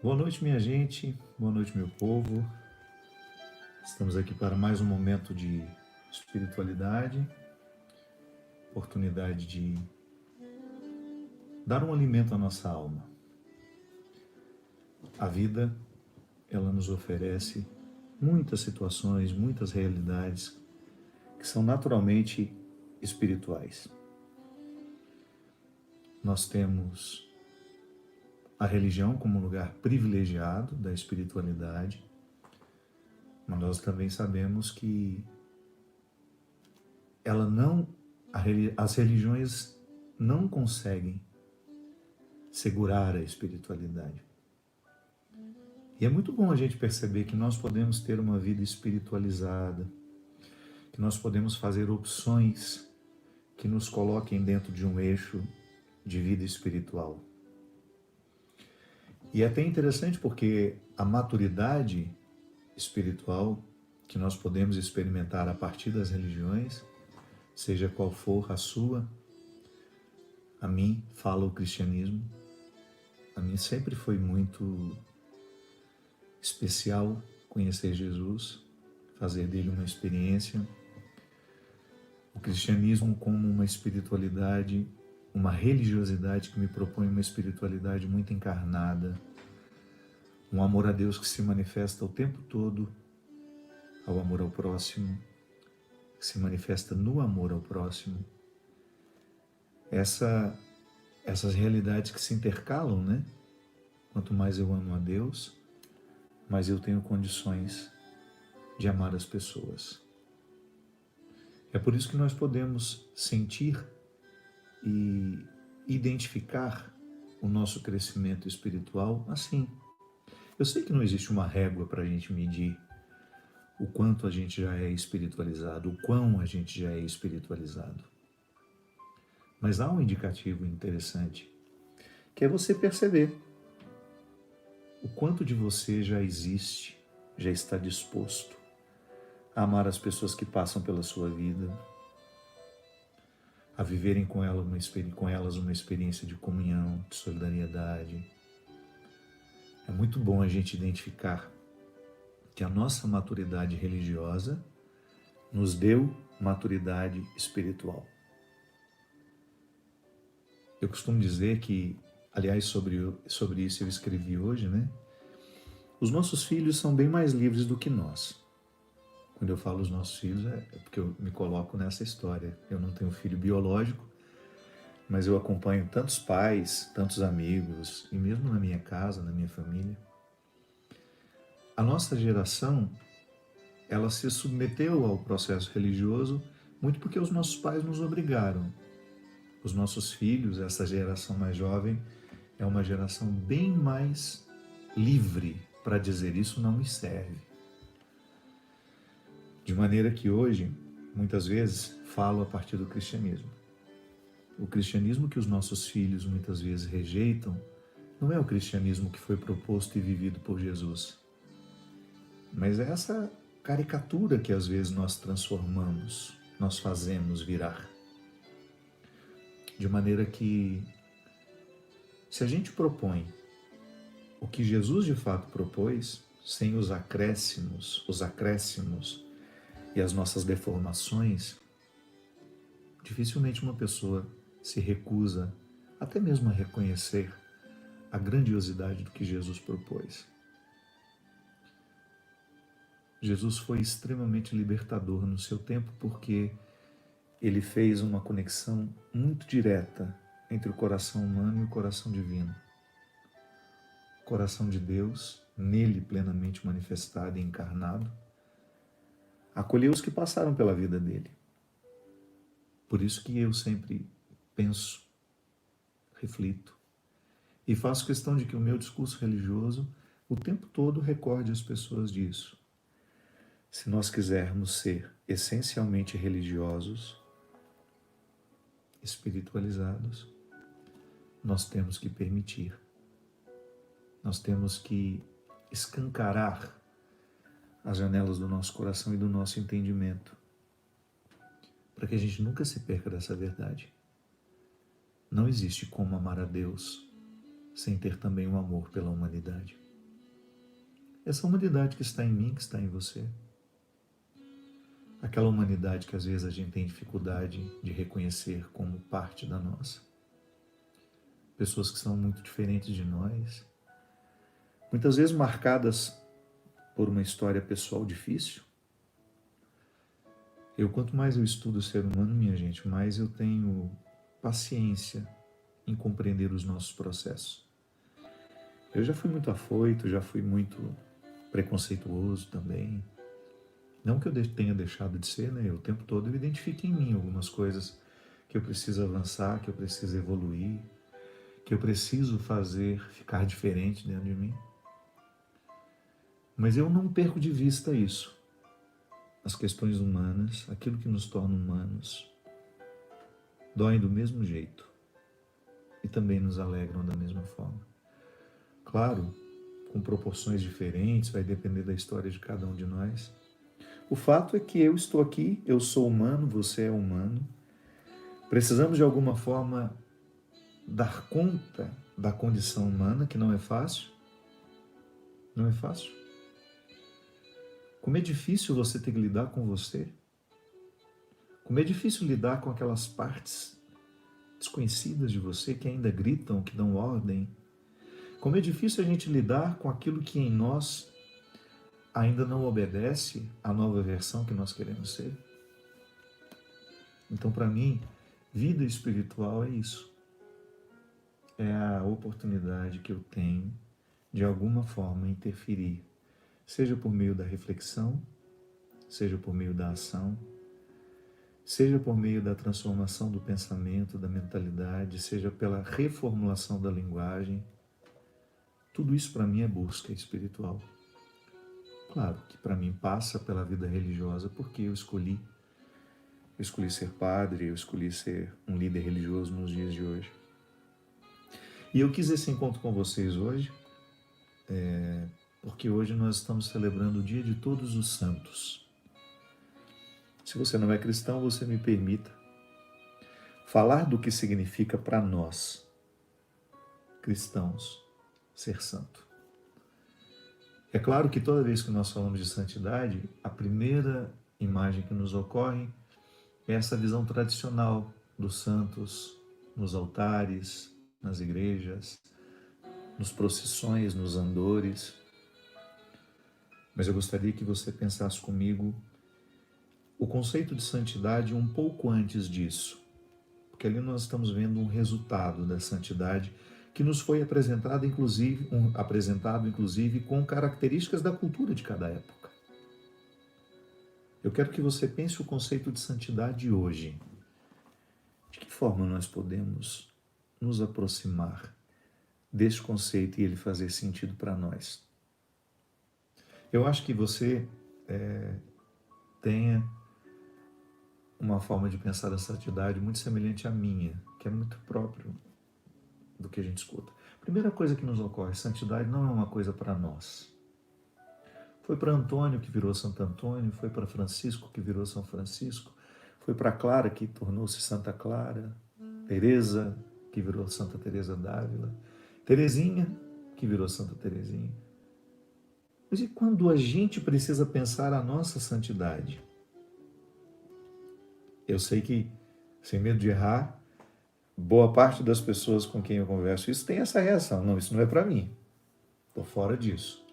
Boa noite, minha gente. Boa noite, meu povo. Estamos aqui para mais um momento de espiritualidade, oportunidade de dar um alimento à nossa alma. A vida, ela nos oferece muitas situações, muitas realidades que são naturalmente espirituais. Nós temos a religião como um lugar privilegiado da espiritualidade, mas nós também sabemos que as religiões não conseguem segurar a espiritualidade. E é muito bom a gente perceber que nós podemos ter uma vida espiritualizada, que nós podemos fazer opções que nos coloquem dentro de um eixo de vida espiritual. E é até interessante porque a maturidade espiritual que nós podemos experimentar a partir das religiões, seja qual for a sua, a mim fala o cristianismo, a mim sempre foi muito especial conhecer Jesus, fazer dele uma experiência, o cristianismo como uma espiritualidade, uma religiosidade que me propõe uma espiritualidade muito encarnada, um amor a Deus que se manifesta o tempo todo ao amor ao próximo, que se manifesta no amor ao próximo. Essas realidades que se intercalam, né? Quanto mais eu amo a Deus, mais eu tenho condições de amar as pessoas. É por isso que nós podemos sentir e identificar o nosso crescimento espiritual assim. Eu sei que não existe uma régua para a gente medir o quanto a gente já é espiritualizado, o quão a gente já é espiritualizado. Mas há um indicativo interessante, que é você perceber o quanto de você já existe, já está disposto a amar as pessoas que passam pela sua vida, a viverem com elas uma experiência de comunhão, de solidariedade. É muito bom a gente identificar que a nossa maturidade religiosa nos deu maturidade espiritual. Eu costumo dizer que, aliás, sobre isso eu escrevi hoje, né? Os nossos filhos são bem mais livres do que nós. Quando eu falo os nossos filhos, é porque eu me coloco nessa história. Eu não tenho filho biológico, mas eu acompanho tantos pais, tantos amigos, e mesmo na minha casa, na minha família. A nossa geração, ela se submeteu ao processo religioso muito porque os nossos pais nos obrigaram. Os nossos filhos, essa geração mais jovem, é uma geração bem mais livre para dizer isso não me serve. De maneira que hoje, muitas vezes, falo a partir do cristianismo. O cristianismo que os nossos filhos muitas vezes rejeitam não é o cristianismo que foi proposto e vivido por Jesus, mas é essa caricatura que às vezes nós transformamos, nós fazemos virar. De maneira que, se a gente propõe o que Jesus de fato propôs, sem os acréscimos e as nossas deformações, dificilmente uma pessoa se recusa até mesmo a reconhecer a grandiosidade do que Jesus propôs. Jesus foi extremamente libertador no seu tempo porque ele fez uma conexão muito direta entre o coração humano e o coração divino. O coração de Deus, nele plenamente manifestado e encarnado, acolheu os que passaram pela vida dele. Por isso que eu sempre penso, reflito e faço questão de que o meu discurso religioso o tempo todo recorde as pessoas disso. Se nós quisermos ser essencialmente religiosos, espiritualizados, nós temos que permitir, nós temos que escancarar as janelas do nosso coração e do nosso entendimento, para que a gente nunca se perca dessa verdade. Não existe como amar a Deus sem ter também um amor pela humanidade. essa humanidade que está em mim, que está em você. Aquela humanidade que às vezes a gente tem dificuldade de reconhecer como parte da nossa. Pessoas que são muito diferentes de nós, muitas vezes marcadas por uma história pessoal difícil. Quanto mais eu estudo o ser humano, minha gente, mais eu tenho paciência em compreender os nossos processos. Eu já fui muito afoito, já fui muito preconceituoso também. Não que eu tenha deixado de ser, né? O tempo todo eu identifico em mim algumas coisas que eu preciso avançar, que eu preciso evoluir, que eu preciso fazer ficar diferente dentro de mim. Mas eu não perco de vista isso. As questões humanas, aquilo que nos torna humanos, doem do mesmo jeito e também nos alegram da mesma forma. Claro, com proporções diferentes, vai depender da história de cada um de nós. O fato é que eu estou aqui, eu sou humano, você é humano. Precisamos de alguma forma dar conta da condição humana, que não é fácil. Não é fácil. Como é difícil você ter que lidar com você. Como é difícil lidar com aquelas partes desconhecidas de você que ainda gritam, que dão ordem. Como é difícil a gente lidar com aquilo que em nós ainda não obedece à nova versão que nós queremos ser. Então, para mim, vida espiritual é isso. É a oportunidade que eu tenho de alguma forma interferir, seja por meio da reflexão, seja por meio da ação, seja por meio da transformação do pensamento, da mentalidade, seja pela reformulação da linguagem. Tudo isso para mim é busca espiritual. Claro que para mim passa pela vida religiosa, porque eu escolhi ser padre, eu escolhi ser um líder religioso nos dias de hoje. E eu quis esse encontro com vocês hoje, porque hoje nós estamos celebrando o Dia de Todos os Santos. Se você não é cristão, você me permita falar do que significa para nós, cristãos, ser santo. É claro que toda vez que nós falamos de santidade, a primeira imagem que nos ocorre é essa visão tradicional dos santos nos altares, nas igrejas, nos procissões, nos andores. Mas eu gostaria que você pensasse comigo o conceito de santidade um pouco antes disso, porque ali nós estamos vendo um resultado da santidade que nos foi apresentado inclusive com características da cultura de cada época. Eu quero que você pense o conceito de santidade hoje. De que forma nós podemos nos aproximar desse conceito e ele fazer sentido para nós? Eu acho que você tenha uma forma de pensar a santidade muito semelhante à minha, que é muito próprio do que a gente escuta. Primeira coisa que nos ocorre, santidade não é uma coisa para nós. Foi para Antônio que virou Santo Antônio, foi para Francisco que virou São Francisco, foi para Clara que tornou-se Santa Clara, Teresa que virou Santa Teresa d'Ávila, Teresinha que virou Santa Teresinha. Mas e quando a gente precisa pensar a nossa santidade? Eu sei que, sem medo de errar, boa parte das pessoas com quem eu converso isso tem essa reação. Não, isso não é para mim. Estou fora disso.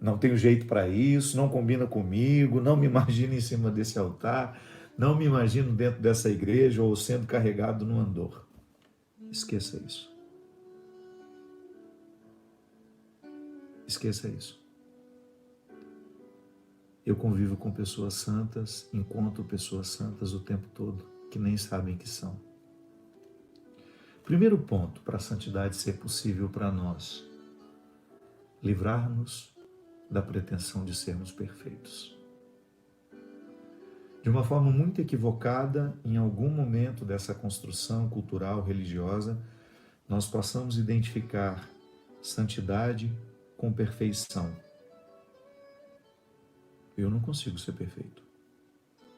Não tenho jeito para isso, não combina comigo, não me imagino em cima desse altar, não me imagino dentro dessa igreja ou sendo carregado no andor. Esqueça isso. Esqueça isso. Eu convivo com pessoas santas, encontro pessoas santas o tempo todo, que nem sabem que são. Primeiro ponto para a santidade ser possível para nós: livrar-nos da pretensão de sermos perfeitos. De uma forma muito equivocada, em algum momento dessa construção cultural, religiosa, nós passamos a identificar santidade com perfeição. Eu não consigo ser perfeito.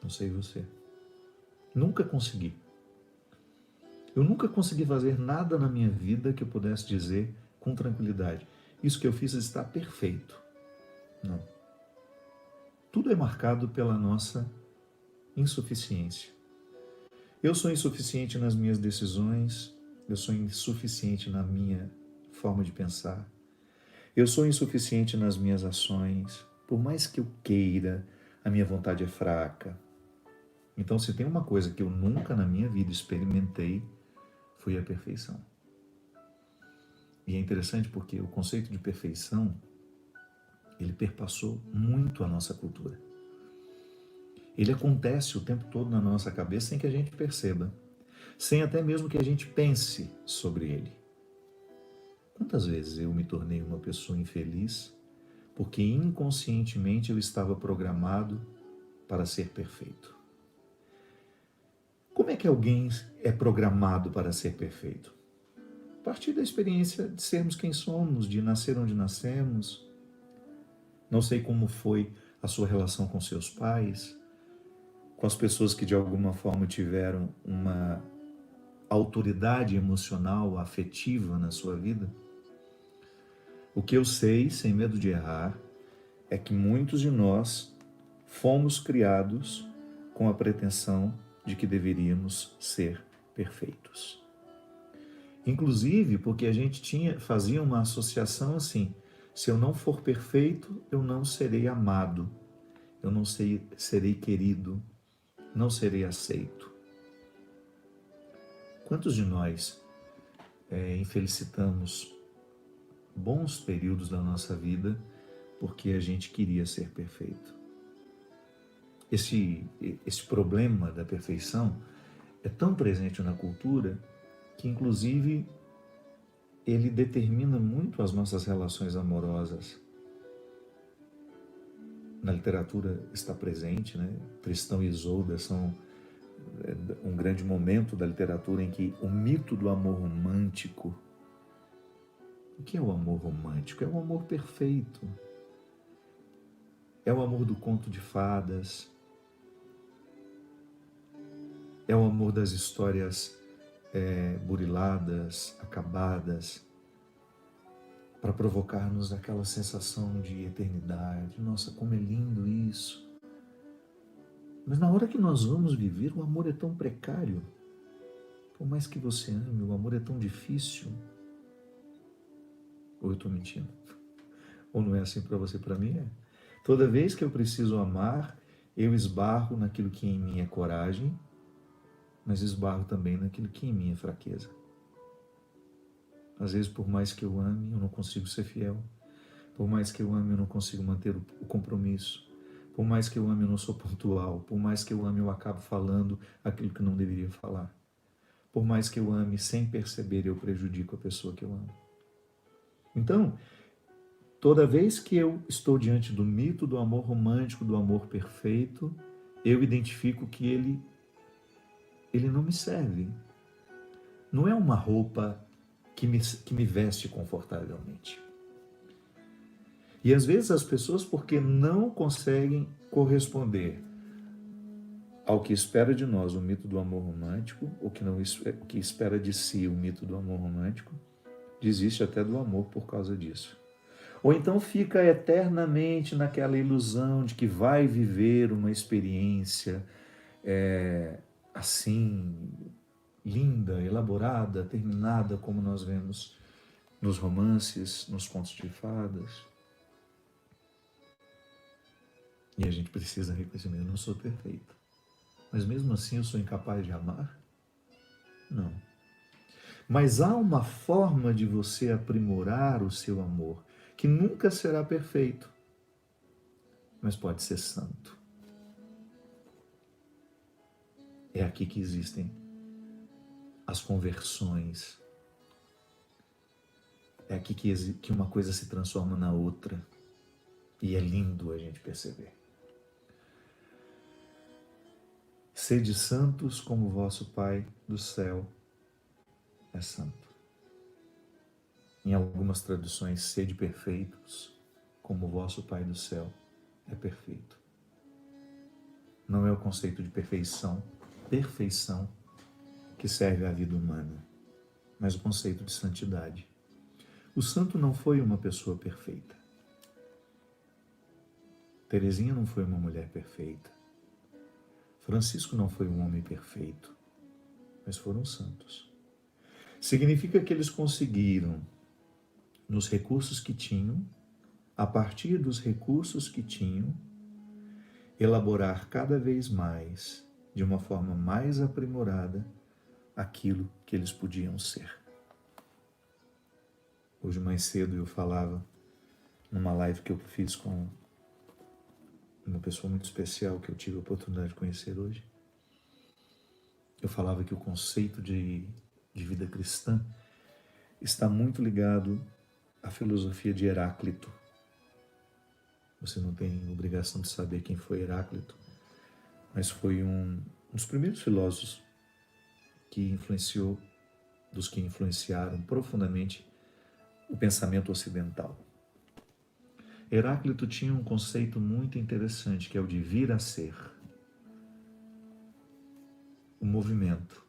Não sei você. Nunca consegui. Eu nunca consegui fazer nada na minha vida que eu pudesse dizer com tranquilidade: isso que eu fiz está perfeito. Não. Tudo é marcado pela nossa insuficiência. Eu sou insuficiente nas minhas decisões, eu sou insuficiente na minha forma de pensar, eu sou insuficiente nas minhas ações. Por mais que eu queira, a minha vontade é fraca. Então, se tem uma coisa que eu nunca na minha vida experimentei, foi a perfeição. E é interessante porque o conceito de perfeição, ele perpassou muito a nossa cultura. Ele acontece o tempo todo na nossa cabeça sem que a gente perceba, sem até mesmo que a gente pense sobre ele. Quantas vezes eu me tornei uma pessoa infeliz porque inconscientemente eu estava programado para ser perfeito? Como é que alguém é programado para ser perfeito? A partir da experiência de sermos quem somos, de nascer onde nascemos. Não sei como foi a sua relação com seus pais, com as pessoas que de alguma forma tiveram uma autoridade emocional, afetiva na sua vida. O que eu sei, sem medo de errar, é que muitos de nós fomos criados com a pretensão de que deveríamos ser perfeitos. Inclusive porque a gente fazia uma associação assim: se eu não for perfeito, eu não serei amado, eu não serei querido, não serei aceito. Quantos de nós infelicitamos bons períodos da nossa vida porque a gente queria ser perfeito? Esse problema da perfeição é tão presente na cultura que, inclusive, ele determina muito as nossas relações amorosas. Na literatura está presente, né? Tristão e Isolda são um grande momento da literatura em que o mito do amor romântico. O que é o amor romântico? É o amor perfeito. É o amor do conto de fadas. É o amor das histórias buriladas, acabadas, para provocar-nos aquela sensação de eternidade. Nossa, como é lindo isso! Mas na hora que nós vamos viver, o amor é tão precário. Por mais que você ame, o amor é tão difícil. Ou eu estou mentindo? Ou não é assim para você? Para mim é. Toda vez que eu preciso amar, eu esbarro naquilo que em mim é coragem, mas esbarro também naquilo que em mim é fraqueza. Às vezes, por mais que eu ame, eu não consigo ser fiel. Por mais que eu ame, eu não consigo manter o compromisso. Por mais que eu ame, eu não sou pontual. Por mais que eu ame, eu acabo falando aquilo que não deveria falar. Por mais que eu ame, sem perceber, eu prejudico a pessoa que eu amo. Então, toda vez que eu estou diante do mito do amor romântico, do amor perfeito, eu identifico que ele não me serve. Não é uma roupa que me veste confortavelmente. E às vezes as pessoas, porque não conseguem corresponder ao que espera de nós o mito do amor romântico, ou o que espera de si o mito do amor romântico, desiste até do amor por causa disso. Ou então fica eternamente naquela ilusão de que vai viver uma experiência assim, linda, elaborada, terminada, como nós vemos nos romances, nos contos de fadas. E a gente precisa reconhecer, eu não sou perfeito. Mas mesmo assim eu sou incapaz de amar? Não. Mas há uma forma de você aprimorar o seu amor, que nunca será perfeito, mas pode ser santo. É aqui que existem as conversões. É aqui que uma coisa se transforma na outra. E é lindo a gente perceber. Sede santos como vosso Pai do céu é santo. Em algumas traduções, sede perfeitos como vosso Pai do céu é perfeito. Não é o conceito de perfeição que serve à vida humana, mas o conceito de santidade. O santo não foi uma pessoa perfeita. Teresinha não foi uma mulher perfeita. Francisco não foi um homem perfeito, mas foram santos. Significa que eles conseguiram, nos recursos que tinham, a partir dos recursos que tinham, elaborar cada vez mais, de uma forma mais aprimorada, aquilo que eles podiam ser. Hoje mais cedo eu falava, numa live que eu fiz com uma pessoa muito especial que eu tive a oportunidade de conhecer hoje, eu falava que o conceito de vida cristã está muito ligado à filosofia de Heráclito. Você não tem obrigação de saber quem foi Heráclito, mas foi um dos primeiros filósofos dos que influenciaram profundamente o pensamento ocidental. Heráclito tinha um conceito muito interessante, que é o de vir a ser. O movimento.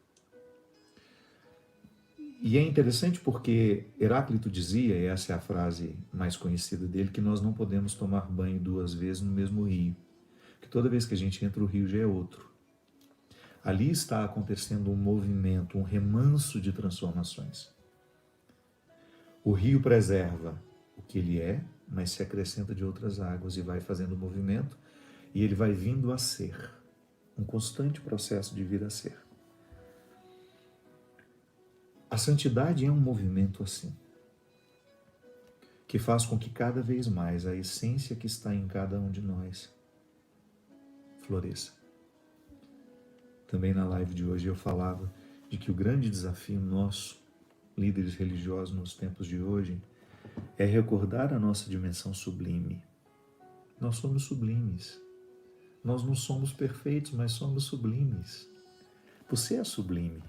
E é interessante porque Heráclito dizia, e essa é a frase mais conhecida dele, que nós não podemos tomar banho 2 vezes no mesmo rio. Que toda vez que a gente entra, o rio já é outro. Ali está acontecendo um movimento, um remanso de transformações. O rio preserva o que ele é, mas se acrescenta de outras águas e vai fazendo movimento, e ele vai vindo a ser. Um constante processo de vir a ser. A santidade é um movimento assim, que faz com que cada vez mais a essência que está em cada um de nós floresça. Também na live de hoje eu falava de que o grande desafio nosso, líderes religiosos nos tempos de hoje, é recordar a nossa dimensão sublime. Nós somos sublimes. Nós não somos perfeitos, mas somos sublimes. Você é sublime.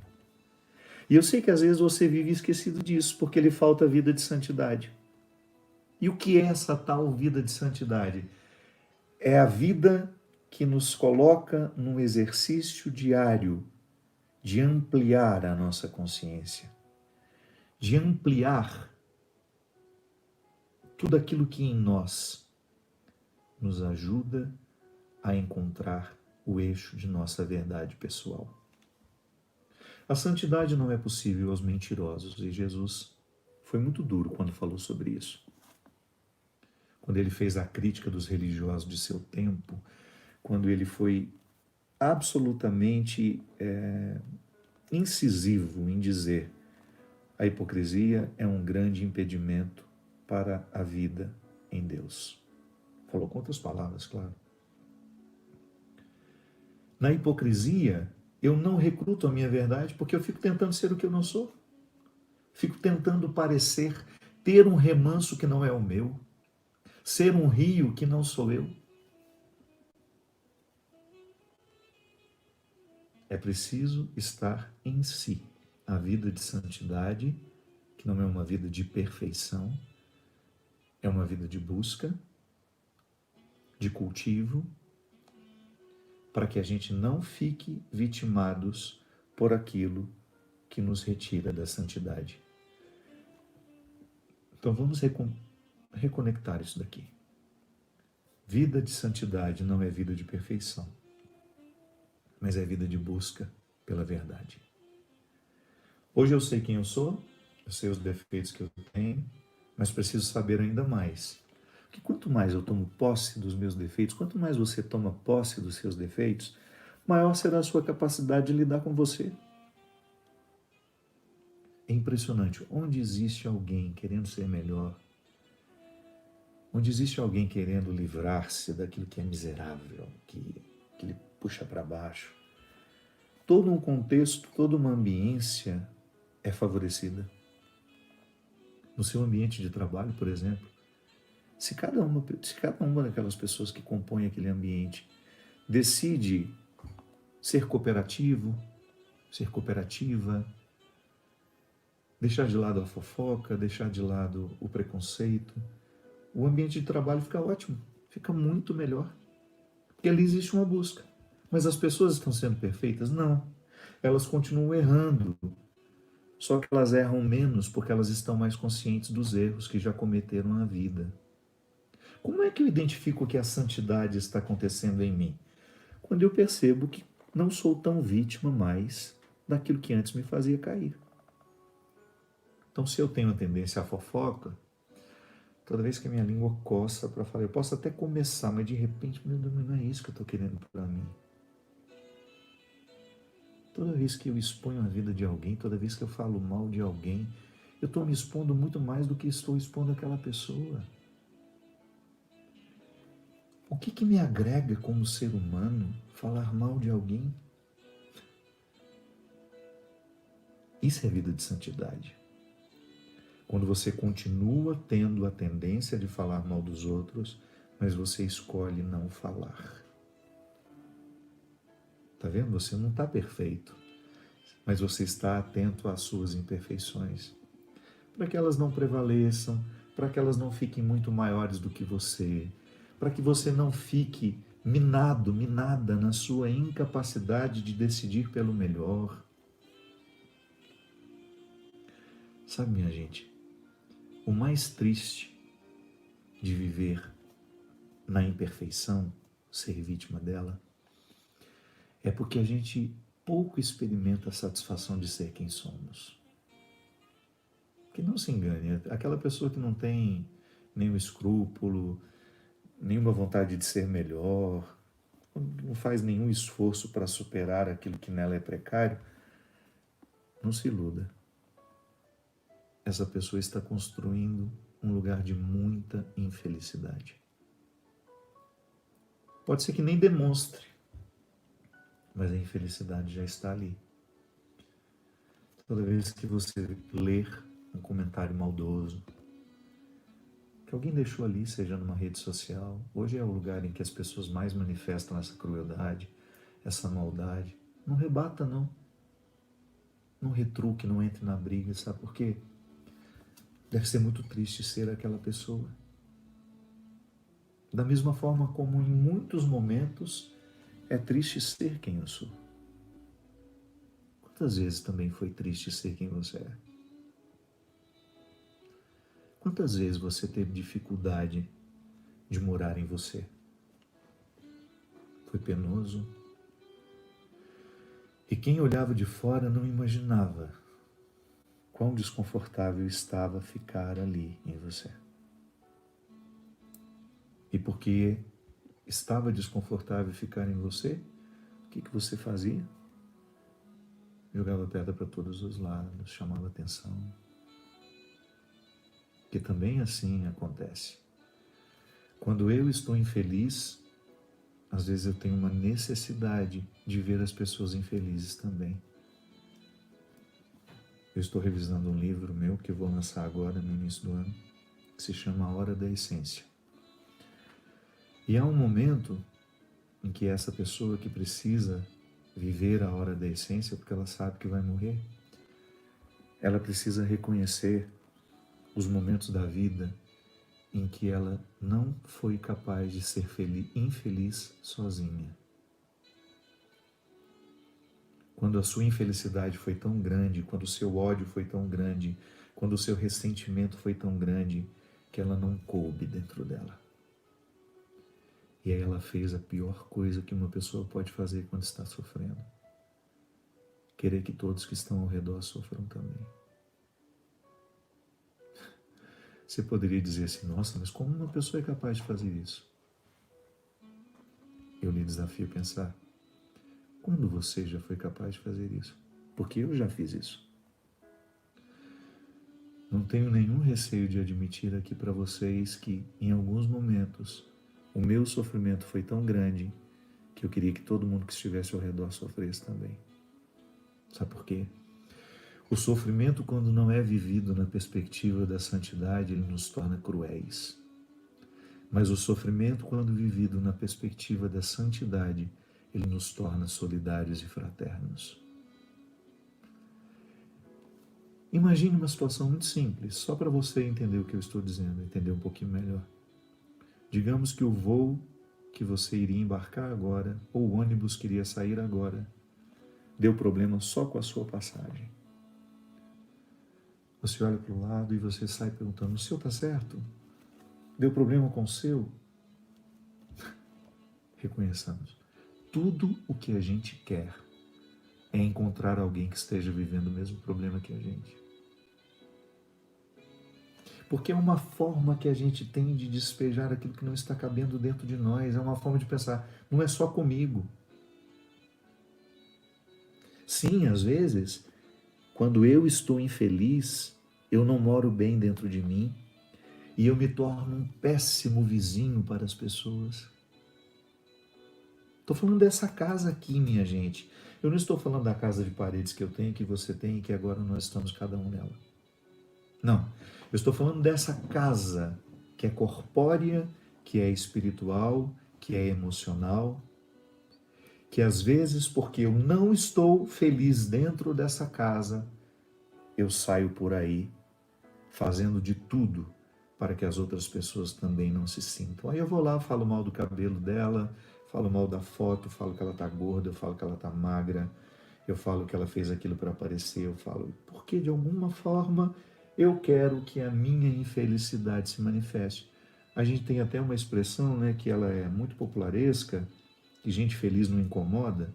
E eu sei que às vezes você vive esquecido disso, porque lhe falta vida de santidade. E o que é essa tal vida de santidade? É a vida que nos coloca num exercício diário de ampliar a nossa consciência, de ampliar tudo aquilo que em nós nos ajuda a encontrar o eixo de nossa verdade pessoal. A santidade não é possível aos mentirosos, e Jesus foi muito duro quando falou sobre isso. Quando ele fez a crítica dos religiosos de seu tempo, quando ele foi absolutamente incisivo em dizer: a hipocrisia é um grande impedimento para a vida em Deus. Falou com outras palavras, claro. Na hipocrisia, eu não recruto a minha verdade porque eu fico tentando ser o que eu não sou. Fico tentando parecer, ter um remanso que não é o meu, ser um rio que não sou eu. É preciso estar em si. A vida de santidade, que não é uma vida de perfeição, é uma vida de busca, de cultivo, para que a gente não fique vitimados por aquilo que nos retira da santidade. Então vamos reconectar isso daqui. Vida de santidade não é vida de perfeição, mas é vida de busca pela verdade. Hoje eu sei quem eu sou, eu sei os defeitos que eu tenho, mas preciso saber ainda mais. Porque quanto mais eu tomo posse dos meus defeitos, quanto mais você toma posse dos seus defeitos, maior será a sua capacidade de lidar com você. É impressionante. Onde existe alguém querendo ser melhor, onde existe alguém querendo livrar-se daquilo que é miserável, que lhe puxa para baixo, todo um contexto, toda uma ambiência é favorecida. No seu ambiente de trabalho, por exemplo, se cada uma daquelas pessoas que compõem aquele ambiente decide ser cooperativo, ser cooperativa, deixar de lado a fofoca, deixar de lado o preconceito, o ambiente de trabalho fica ótimo, fica muito melhor. Porque ali existe uma busca. Mas as pessoas estão sendo perfeitas? Não. Elas continuam errando. Só que elas erram menos porque elas estão mais conscientes dos erros que já cometeram na vida. Como é que eu identifico que a santidade está acontecendo em mim? Quando eu percebo que não sou tão vítima mais daquilo que antes me fazia cair. Então, se eu tenho a tendência à fofoca, toda vez que a minha língua coça para falar, eu posso até começar, mas de repente, meu Deus, não é isso que eu estou querendo para mim. Toda vez que eu exponho a vida de alguém, toda vez que eu falo mal de alguém, eu estou me expondo muito mais do que estou expondo aquela pessoa. O que me agrega como ser humano falar mal de alguém? Isso é vida de santidade. Quando você continua tendo a tendência de falar mal dos outros, mas você escolhe não falar. Tá vendo? Você não está perfeito, mas você está atento às suas imperfeições, para que elas não prevaleçam, para que elas não fiquem muito maiores do que você, para que você não fique minado, minada na sua incapacidade de decidir pelo melhor. Sabe, minha gente, o mais triste de viver na imperfeição, ser vítima dela, é porque a gente pouco experimenta a satisfação de ser quem somos. Que não se engane, aquela pessoa que não tem nenhum escrúpulo, nenhuma vontade de ser melhor, não faz nenhum esforço para superar aquilo que nela é precário, não se iluda. Essa pessoa está construindo um lugar de muita infelicidade. Pode ser que nem demonstre, mas a infelicidade já está ali. Toda vez que você ler um comentário maldoso, que alguém deixou ali, seja numa rede social, hoje é o lugar em que as pessoas mais manifestam essa crueldade, essa maldade, não rebata não. Não retruque, não entre na briga, sabe por quê? Deve ser muito triste ser aquela pessoa. Da mesma forma como em muitos momentos é triste ser quem eu sou. Quantas vezes também foi triste ser quem você é? Quantas vezes você teve dificuldade de morar em você? Foi penoso. E quem olhava de fora não imaginava quão desconfortável estava ficar ali em você. E porque estava desconfortável ficar em você, o que você fazia? Jogava pedra para todos os lados, chamava atenção. Que também assim acontece. Quando eu estou infeliz, às vezes eu tenho uma necessidade de ver as pessoas infelizes também. Eu estou revisando um livro meu que eu vou lançar agora no início do ano, que se chama A Hora da Essência. E há um momento em que essa pessoa que precisa viver a hora da essência, porque ela sabe que vai morrer, ela precisa reconhecer os momentos da vida em que ela não foi capaz de ser infeliz sozinha. Quando a sua infelicidade foi tão grande, quando o seu ódio foi tão grande, quando o seu ressentimento foi tão grande, que ela não coube dentro dela. E aí ela fez a pior coisa que uma pessoa pode fazer quando está sofrendo. Querer que todos que estão ao redor sofram também. Você poderia dizer assim, nossa, mas como uma pessoa é capaz de fazer isso? Eu lhe desafio a pensar, quando você já foi capaz de fazer isso? Porque eu já fiz isso. Não tenho nenhum receio de admitir aqui para vocês que, em alguns momentos, o meu sofrimento foi tão grande que eu queria que todo mundo que estivesse ao redor sofresse também. Sabe por quê? O sofrimento, quando não é vivido na perspectiva da santidade, ele nos torna cruéis. Mas o sofrimento, quando vivido na perspectiva da santidade, ele nos torna solidários e fraternos. Imagine uma situação muito simples, só para você entender o que eu estou dizendo, entender um pouquinho melhor. Digamos que o voo que você iria embarcar agora, ou o ônibus que iria sair agora, deu problema só com a sua passagem. Você olha para o lado e você sai perguntando: o seu está certo? Deu problema com o seu? Reconheçamos. Tudo o que a gente quer é encontrar alguém que esteja vivendo o mesmo problema que a gente. Porque é uma forma que a gente tem de despejar aquilo que não está cabendo dentro de nós, é uma forma de pensar, não é só comigo. Sim, às vezes, quando eu estou infeliz, eu não moro bem dentro de mim e eu me torno um péssimo vizinho para as pessoas. Estou falando dessa casa aqui, minha gente. Eu não estou falando da casa de paredes que eu tenho, que você tem e que agora nós estamos cada um nela. Não. Eu estou falando dessa casa que é corpórea, que é espiritual, que é emocional, que às vezes, porque eu não estou feliz dentro dessa casa, eu saio por aí fazendo de tudo para que as outras pessoas também não se sintam. Aí eu vou lá, falo mal do cabelo dela, falo mal da foto, falo que ela tá gorda, eu falo que ela tá magra, eu falo que ela fez aquilo para aparecer, eu falo, porque de alguma forma eu quero que a minha infelicidade se manifeste. A gente tem até uma expressão, né, que ela é muito popularesca, que gente feliz não incomoda.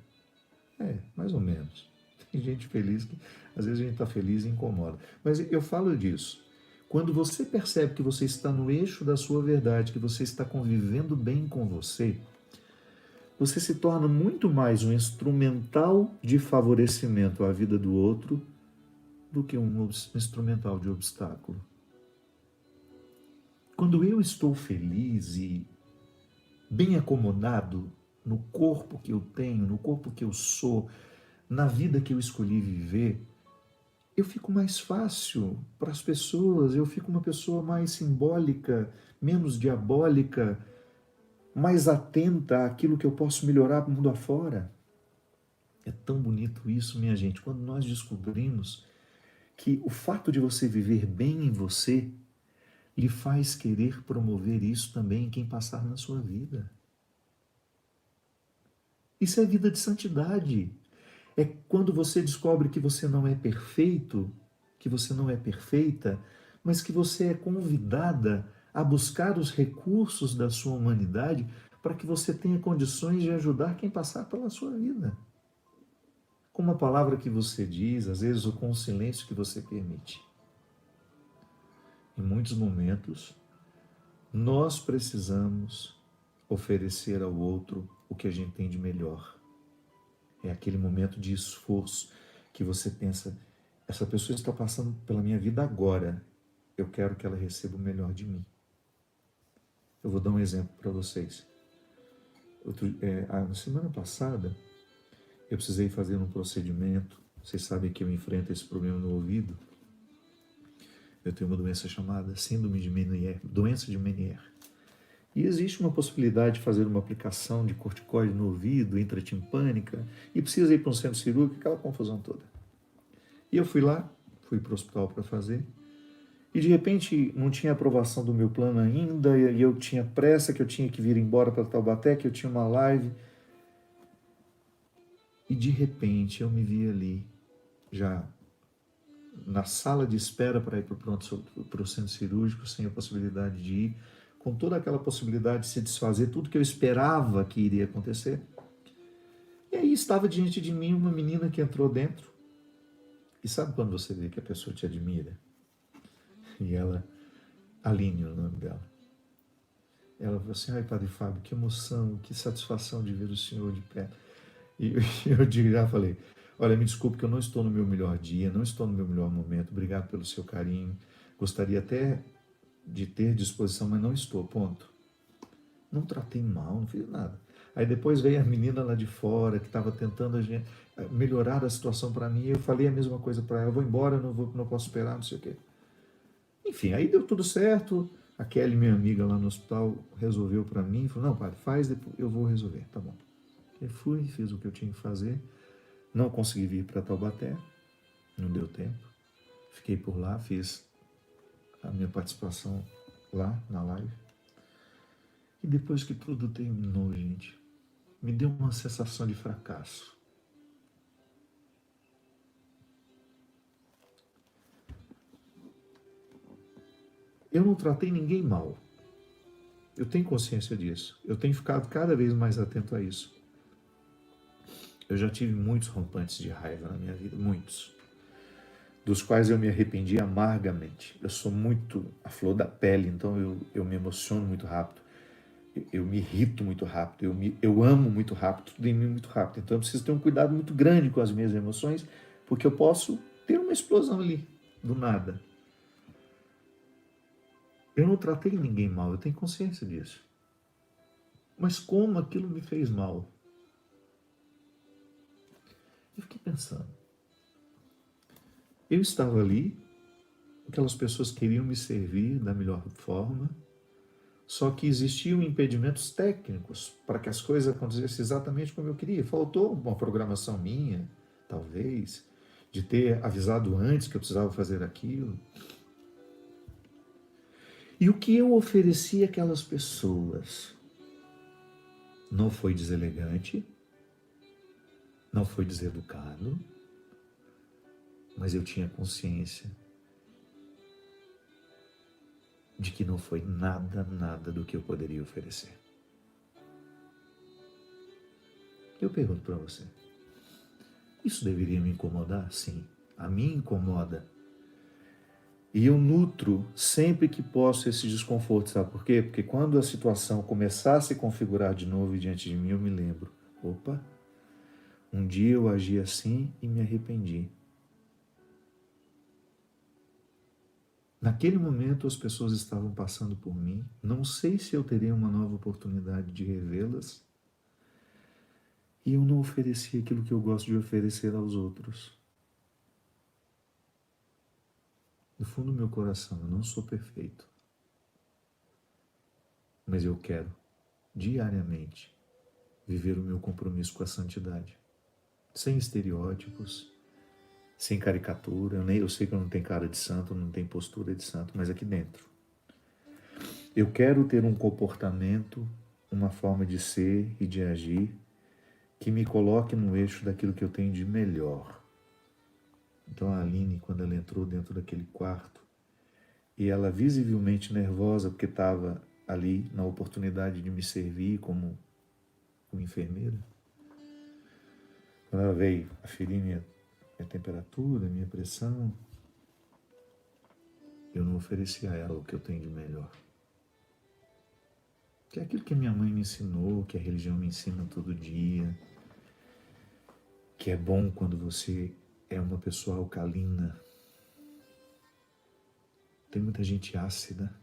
É, mais ou menos. Tem gente feliz que às vezes a gente está feliz e incomoda. Mas eu falo disso. Quando você percebe que você está no eixo da sua verdade, que você está convivendo bem com você se torna muito mais um instrumental de favorecimento à vida do outro do que um instrumental de obstáculo. Quando eu estou feliz e bem acomodado no corpo que eu tenho, no corpo que eu sou, na vida que eu escolhi viver, eu fico mais fácil para as pessoas, eu fico uma pessoa mais simbólica, menos diabólica, mais atenta àquilo que eu posso melhorar para o mundo afora. É tão bonito isso, minha gente, quando nós descobrimos que o fato de você viver bem em você lhe faz querer promover isso também em quem passar na sua vida. Isso é vida de santidade. É quando você descobre que você não é perfeito, que você não é perfeita, mas que você é convidada a buscar os recursos da sua humanidade para que você tenha condições de ajudar quem passar pela sua vida. Com uma palavra que você diz, às vezes, ou com um silêncio que você permite. Em muitos momentos, nós precisamos oferecer ao outro o que a gente tem de melhor. É aquele momento de esforço que você pensa, essa pessoa está passando pela minha vida agora, eu quero que ela receba o melhor de mim. Eu vou dar um exemplo para vocês. Na semana passada, eu precisei fazer um procedimento. Vocês sabem que eu enfrento esse problema no ouvido. Eu tenho uma doença chamada síndrome de Meniere, doença de Meniere. E existe uma possibilidade de fazer uma aplicação de corticoide no ouvido, intratimpânica, e precisa ir para um centro cirúrgico, aquela confusão toda. E eu fui lá, fui para o hospital para fazer, e de repente não tinha aprovação do meu plano ainda, e eu tinha pressa, que eu tinha que vir embora para Taubaté, que eu tinha uma live. E de repente eu me vi ali, já na sala de espera para ir para o centro cirúrgico, sem a possibilidade de ir, com toda aquela possibilidade de se desfazer tudo que eu esperava que iria acontecer. E aí estava diante de mim uma menina que entrou dentro. E sabe quando você vê que a pessoa te admira? E ela, Aline, o nome dela. Ela falou assim, ai, Padre Fábio, que emoção, que satisfação de ver o senhor de pé. E eu já falei, olha, me desculpe que eu não estou no meu melhor dia, não estou no meu melhor momento, obrigado pelo seu carinho, gostaria até de ter disposição, mas não estou, ponto. Não tratei mal, não fiz nada. Aí depois veio a menina lá de fora, que estava tentando melhorar a situação para mim, e eu falei a mesma coisa para ela, vou embora, não posso esperar, não sei o quê. Enfim, aí deu tudo certo, a Kelly, minha amiga lá no hospital, resolveu para mim, falou, não, padre, faz, depois eu vou resolver, tá bom. Eu fui, fiz o que eu tinha que fazer, não consegui vir para Taubaté, não deu tempo, fiquei por lá, fiz a minha participação lá na live, e depois que tudo terminou, gente, me deu uma sensação de fracasso. Eu não tratei ninguém mal. Eu tenho consciência disso. Eu tenho ficado cada vez mais atento a isso. Eu já tive muitos rompantes de raiva na minha vida, muitos, dos quais eu me arrependi amargamente. Eu sou muito a flor da pele, então eu me emociono muito rápido, eu me irrito muito rápido, eu amo muito rápido, tudo em mim muito rápido. Então eu preciso ter um cuidado muito grande com as minhas emoções, porque eu posso ter uma explosão ali, do nada. Eu não tratei ninguém mal, eu tenho consciência disso. Mas como aquilo me fez mal? Eu fiquei pensando. Eu estava ali, aquelas pessoas queriam me servir da melhor forma, só que existiam impedimentos técnicos para que as coisas acontecessem exatamente como eu queria. Faltou uma programação minha, talvez, de ter avisado antes que eu precisava fazer aquilo. E o que eu ofereci àquelas pessoas não foi deselegante, não foi deseducado, mas eu tinha consciência de que não foi nada do que eu poderia oferecer. Eu pergunto para você, isso deveria me incomodar? Sim, a mim incomoda. E eu nutro sempre que posso esse desconforto, sabe por quê? Porque quando a situação começar a se configurar de novo diante de mim, eu me lembro, opa, um dia eu agi assim e me arrependi. Naquele momento as pessoas estavam passando por mim, não sei se eu teria uma nova oportunidade de revê-las, e eu não ofereci aquilo que eu gosto de oferecer aos outros. No fundo do meu coração, eu não sou perfeito, mas eu quero, diariamente, viver o meu compromisso com a santidade, sem estereótipos, sem caricatura. Eu sei que eu não tenho cara de santo, não tenho postura de santo, mas aqui dentro. Eu quero ter um comportamento, uma forma de ser e de agir que me coloque no eixo daquilo que eu tenho de melhor. Então a Aline, quando ela entrou dentro daquele quarto, e ela visivelmente nervosa, porque estava ali na oportunidade de me servir como enfermeira, quando ela veio aferir minha temperatura, minha pressão, eu não ofereci a ela o que eu tenho de melhor. Que é aquilo que a minha mãe me ensinou, que a religião me ensina todo dia, que é bom quando você é uma pessoa alcalina. Tem muita gente ácida.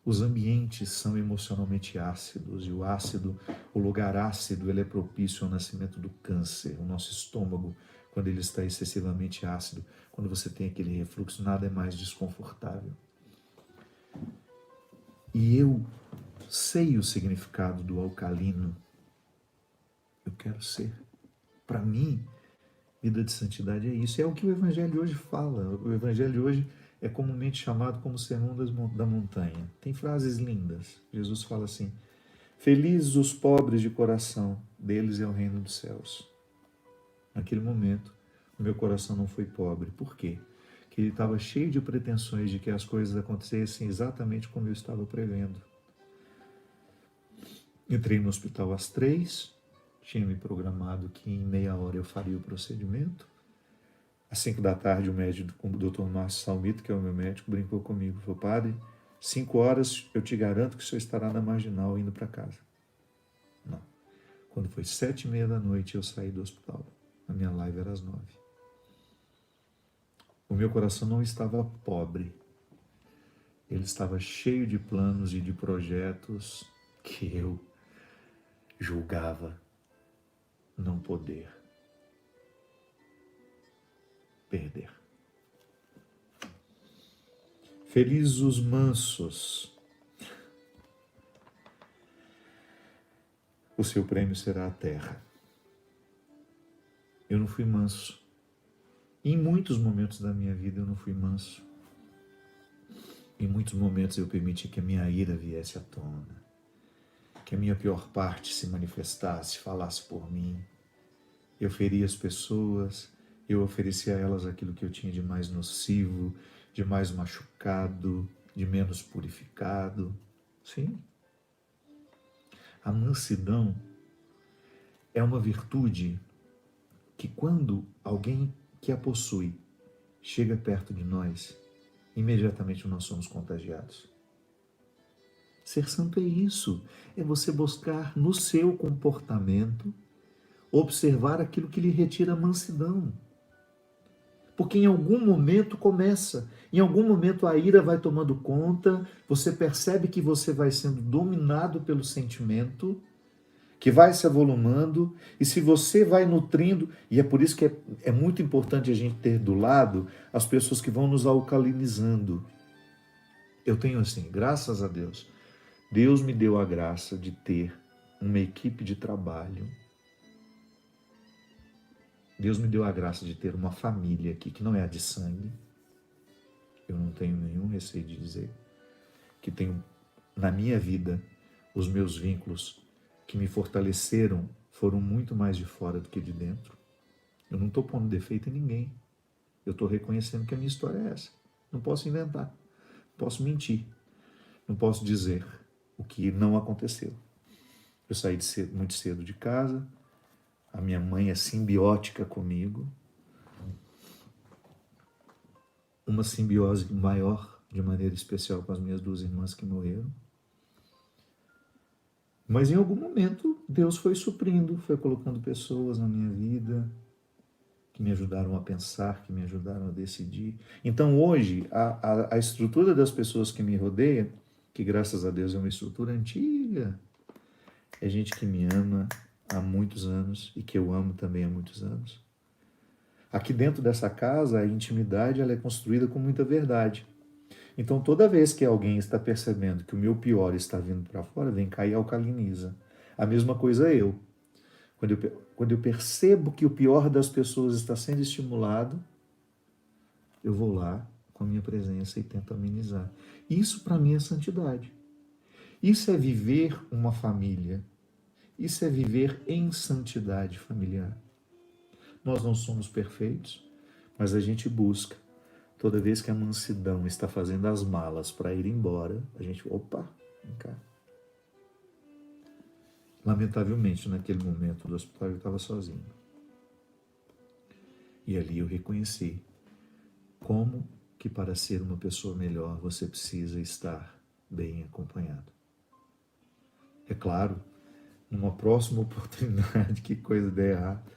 Os ambientes são emocionalmente ácidos e o lugar ácido, ele é propício ao nascimento do câncer. O nosso estômago, quando ele está excessivamente ácido, quando você tem aquele refluxo, nada é mais desconfortável. E eu sei o significado do alcalino. Eu quero ser. Para mim, vida de santidade é isso. É o que o Evangelho hoje fala. O Evangelho hoje é comumente chamado como Sermão da Montanha. Tem frases lindas. Jesus fala assim: felizes os pobres de coração, deles é o reino dos céus. Naquele momento, o meu coração não foi pobre. Por quê? Porque ele estava cheio de pretensões de que as coisas acontecessem exatamente como eu estava prevendo. Entrei no hospital às 3h, tinha me programado que em meia hora eu faria o procedimento. Às 5 da tarde, o médico, o Dr. Márcio Salmito, que é o meu médico, brincou comigo. Falou: padre, 5 horas eu te garanto que o senhor estará na Marginal indo para casa. Não. Quando foi 7h30 eu saí do hospital. A minha live era às 9h. O meu coração não estava pobre. Ele estava cheio de planos e de projetos que eu julgava não poder perder. Felizes os mansos, o seu prêmio será a terra. Eu não fui manso. Em muitos momentos da minha vida eu não fui manso. Em muitos momentos eu permiti que a minha ira viesse à tona, que a minha pior parte se manifestasse, falasse por mim. Eu feria as pessoas, eu oferecia a elas aquilo que eu tinha de mais nocivo, de mais machucado, de menos purificado. Sim. A mansidão é uma virtude que quando alguém que a possui chega perto de nós, imediatamente nós somos contagiados. Ser santo é isso, é você buscar no seu comportamento observar aquilo que lhe retira a mansidão. Porque em algum momento começa, em algum momento a ira vai tomando conta, você percebe que você vai sendo dominado pelo sentimento, que vai se avolumando, e se você vai nutrindo, e é por isso que é muito importante a gente ter do lado as pessoas que vão nos alcalinizando. Eu tenho assim, graças a Deus, Deus me deu a graça de ter uma equipe de trabalho. Deus me deu a graça de ter uma família aqui que não é a de sangue. Eu não tenho nenhum receio de dizer que tenho na minha vida os meus vínculos que me fortaleceram foram muito mais de fora do que de dentro. Eu não estou pondo defeito em ninguém. Eu estou reconhecendo que a minha história é essa. Não posso inventar, não posso mentir, não posso dizer o que não aconteceu. Eu saí muito cedo de casa, a minha mãe é simbiótica comigo, uma simbiose maior, de maneira especial, com as minhas duas irmãs que morreram. Mas em algum momento Deus foi suprindo, foi colocando pessoas na minha vida que me ajudaram a pensar, que me ajudaram a decidir. Então hoje a estrutura das pessoas que me rodeiam, que graças a Deus é uma estrutura antiga, é gente que me ama há muitos anos e que eu amo também há muitos anos. Aqui dentro dessa casa, a intimidade ela é construída com muita verdade. Então, toda vez que alguém está percebendo que o meu pior está vindo para fora, vem cá e alcaliniza. A mesma coisa eu. Quando eu percebo que o pior das pessoas está sendo estimulado, eu vou lá com a minha presença e tento amenizar. Isso para mim é santidade. Isso é viver uma família. Isso é viver em santidade familiar. Nós não somos perfeitos, mas a gente busca. Toda vez que a mansidão está fazendo as malas para ir embora, a gente, opa, vem cá. Lamentavelmente, naquele momento do hospital, eu estava sozinho. E ali eu reconheci como que para ser uma pessoa melhor você precisa estar bem acompanhado. É claro, numa próxima oportunidade que coisa der errado,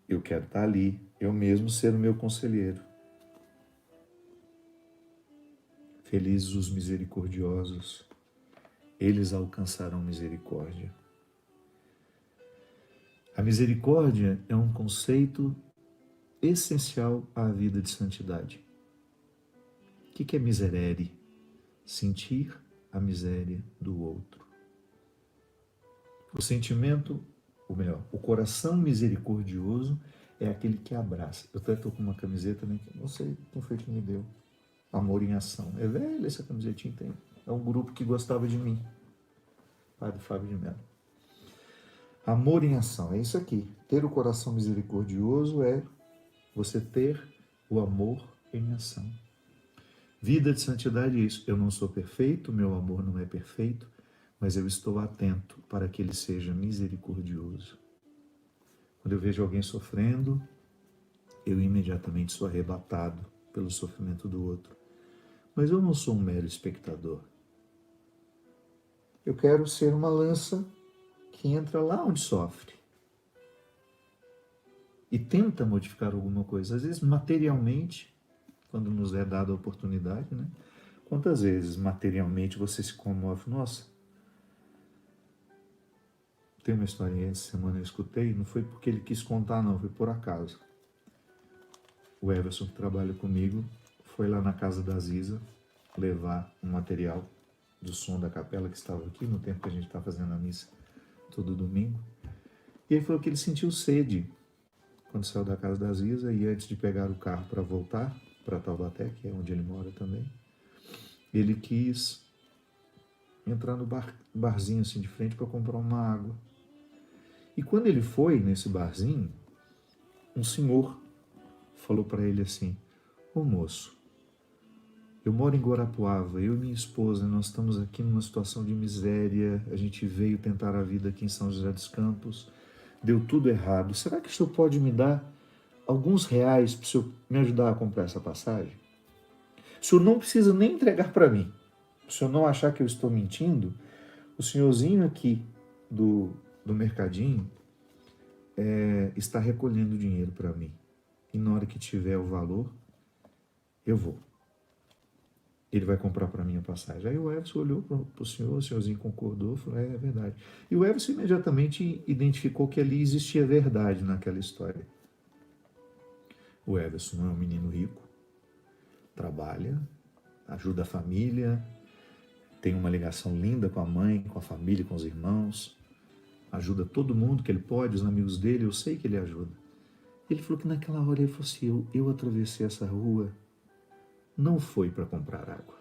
eu quero estar ali, eu mesmo ser o meu conselheiro. Felizes os misericordiosos, eles alcançarão misericórdia. A misericórdia é um conceito essencial à vida de santidade. O que é miserere? Sentir a miséria do outro. O sentimento, ou melhor, o coração misericordioso é aquele que abraça. Eu até estou com uma camiseta, né, que não sei quem foi que me deu. Amor em Ação. É velha essa camisetinha, tem. É um grupo que gostava de mim. Padre Fábio de Mello. Amor em ação, é isso aqui. Ter o coração misericordioso é você ter o amor em ação. Vida de santidade é isso. Eu não sou perfeito, meu amor não é perfeito, mas eu estou atento para que ele seja misericordioso. Quando eu vejo alguém sofrendo, eu imediatamente sou arrebatado pelo sofrimento do outro. Mas eu não sou um mero espectador. Eu quero ser uma lança que entra lá onde sofre e tenta modificar alguma coisa, às vezes materialmente, quando nos é dada a oportunidade, né? Quantas vezes materialmente você se comove? Nossa, tem uma historinha essa semana eu escutei, não foi porque ele quis contar não, foi por acaso. O Everson, que trabalha comigo, foi lá na casa da Ziza levar um material do som da capela que estava aqui, no tempo que a gente está fazendo a missa todo domingo. E ele falou que ele sentiu sede quando saiu da casa da Ziza e antes de pegar o carro para voltar para Taubaté, que é onde ele mora também, ele quis entrar no barzinho assim de frente para comprar uma água. E quando ele foi nesse barzinho, um senhor falou para ele assim: ô moço, Eu moro em Guarapuava, eu e minha esposa, nós estamos aqui numa situação de miséria, a gente veio tentar a vida aqui em São José dos Campos, deu tudo errado. Será que o senhor pode me dar alguns reais para o senhor me ajudar a comprar essa passagem? O senhor não precisa nem entregar para mim. O senhor não achar que eu estou mentindo, o senhorzinho aqui do mercadinho está recolhendo dinheiro para mim. E na hora que tiver o valor, eu vou. Ele vai comprar para mim a passagem. Aí o Everson olhou para o senhorzinho concordou, falou, é verdade. E o Everson imediatamente identificou que ali existia verdade naquela história. O Everson não é um menino rico, trabalha, ajuda a família, tem uma ligação linda com a mãe, com a família, com os irmãos, ajuda todo mundo que ele pode, os amigos dele, eu sei que ele ajuda. Ele falou que naquela hora ele falou assim, eu atravessei essa rua, não foi para comprar água.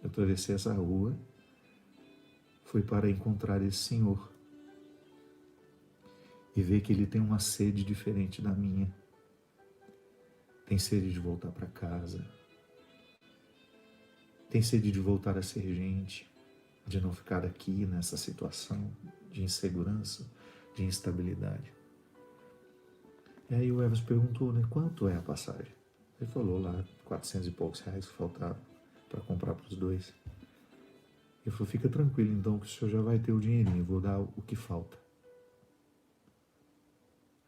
Eu atravessei essa rua, foi para encontrar esse senhor e ver que ele tem uma sede diferente da minha. Tem sede de voltar para casa, tem sede de voltar a ser gente, de não ficar aqui nessa situação de insegurança, de instabilidade. E aí o Everson perguntou, né, quanto é a passagem? Ele falou lá, 400 e poucos reais que faltavam para comprar para os dois. Ele falou, fica tranquilo então que o senhor já vai ter o dinheirinho, eu vou dar o que falta.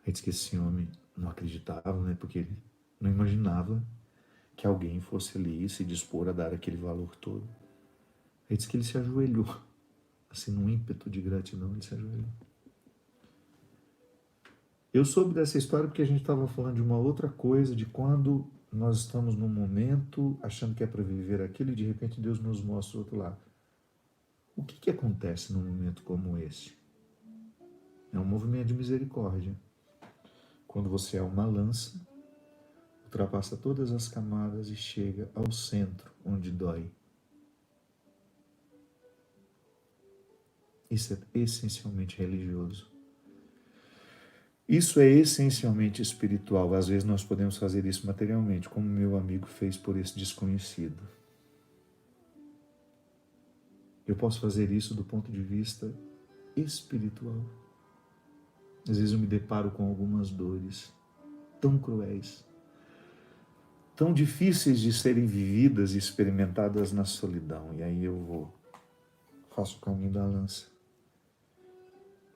Aí disse que esse homem não acreditava, né, porque ele não imaginava que alguém fosse ali se dispor a dar aquele valor todo. Aí disse que ele se ajoelhou, assim, num ímpeto de gratidão, ele se ajoelhou. Eu soube dessa história porque a gente estava falando de uma outra coisa, de quando nós estamos num momento achando que é para viver aquilo e de repente Deus nos mostra o outro lado. O que acontece num momento como esse? É um movimento de misericórdia. Quando você é uma lança, ultrapassa todas as camadas e chega ao centro, onde dói. Isso é essencialmente religioso. Isso é essencialmente espiritual. Às vezes nós podemos fazer isso materialmente, como meu amigo fez por esse desconhecido. Eu posso fazer isso do ponto de vista espiritual. Às vezes eu me deparo com algumas dores tão cruéis, tão difíceis de serem vividas e experimentadas na solidão. E aí eu faço o caminho da lança.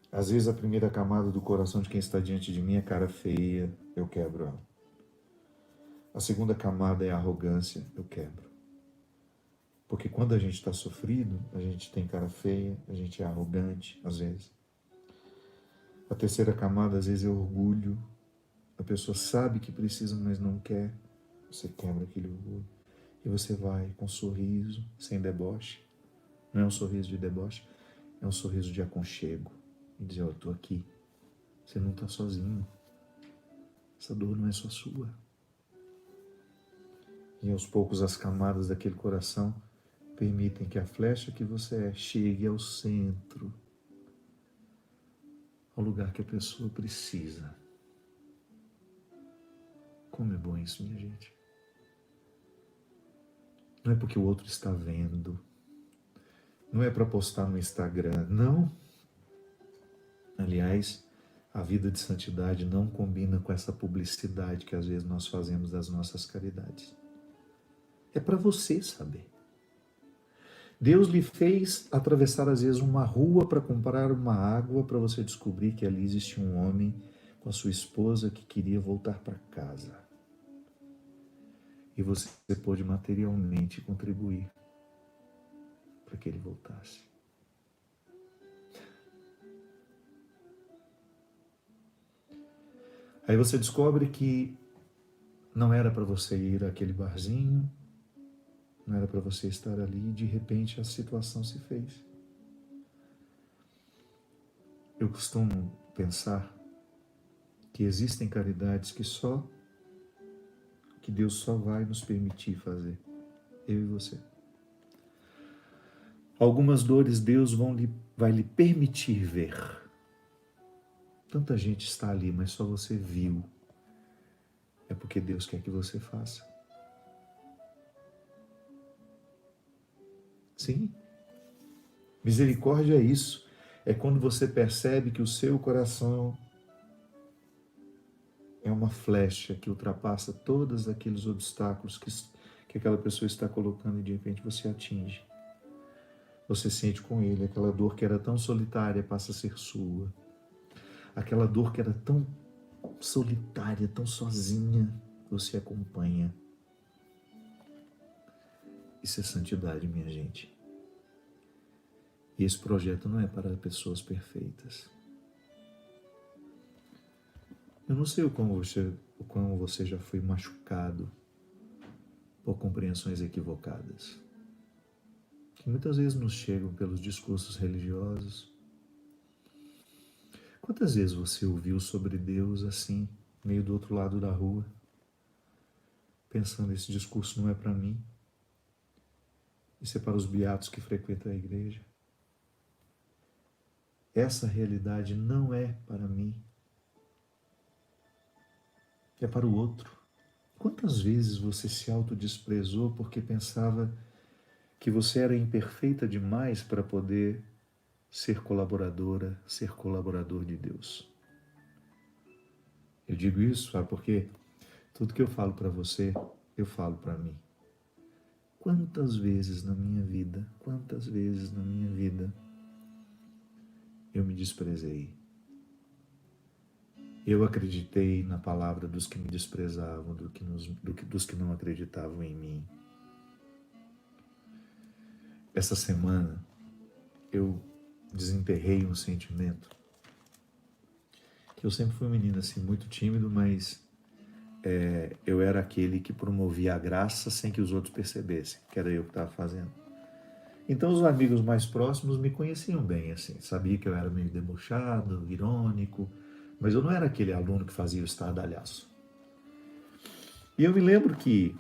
Às vezes a primeira camada do coração de quem está diante de mim é cara feia, eu quebro ela. A segunda camada é a arrogância, eu quebro. Porque quando a gente está sofrido, a gente tem cara feia, a gente é arrogante, às vezes. A terceira camada, às vezes, é orgulho. A pessoa sabe que precisa, mas não quer. Você quebra aquele orgulho. E você vai com um sorriso, sem deboche. Não é um sorriso de deboche, é um sorriso de aconchego. E dizer, eu estou aqui. Você não está sozinho. Essa dor não é só sua. E aos poucos as camadas daquele coração permitem que a flecha que você é chegue ao centro, ao lugar que a pessoa precisa. Como é bom isso, minha gente. Não é porque o outro está vendo, não é para postar no Instagram, não. Aliás, a vida de santidade não combina com essa publicidade que às vezes nós fazemos das nossas caridades. É para você saber. Deus lhe fez atravessar às vezes uma rua para comprar uma água para você descobrir que ali existe um homem com a sua esposa que queria voltar para casa. E você pôde materialmente contribuir para que ele voltasse. Aí você descobre que não era para você ir àquele barzinho, não era para você estar ali, e de repente a situação se fez. Eu costumo pensar que existem caridades que Deus só vai nos permitir fazer, eu e você. Algumas dores Deus vai lhe permitir ver. Tanta gente está ali, mas só você viu. É porque Deus quer que você faça. Sim, misericórdia é isso. É quando você percebe que o seu coração é uma flecha que ultrapassa todos aqueles obstáculos que aquela pessoa está colocando e de repente você atinge. Você sente com ele aquela dor que era tão solitária passa a ser sua. Aquela dor que era tão solitária, tão sozinha, você acompanha. Isso é santidade, minha gente. E esse projeto não é para pessoas perfeitas. Eu não sei o quão você já foi machucado por compreensões equivocadas, que muitas vezes nos chegam pelos discursos religiosos. Quantas vezes você ouviu sobre Deus assim, meio do outro lado da rua, pensando, esse discurso não é para mim, isso é para os beatos que frequentam a igreja. Essa realidade não é para mim, é para o outro. Quantas vezes você se autodesprezou porque pensava que você era imperfeita demais para poder ser colaboradora, ser colaborador de Deus? Eu digo isso, sabe, porque tudo que eu falo para você, eu falo para mim. Quantas vezes na minha vida eu me desprezei. Eu acreditei na palavra dos que me desprezavam, dos que não acreditavam em mim. Essa semana eu desenterrei um sentimento que eu sempre fui um menino assim, muito tímido, mas eu era aquele que promovia a graça sem que os outros percebessem, que era eu que estava fazendo. Então os amigos mais próximos me conheciam bem, assim, sabia que eu era meio debochado, irônico, mas eu não era aquele aluno que fazia o estardalhaço. E eu me lembro que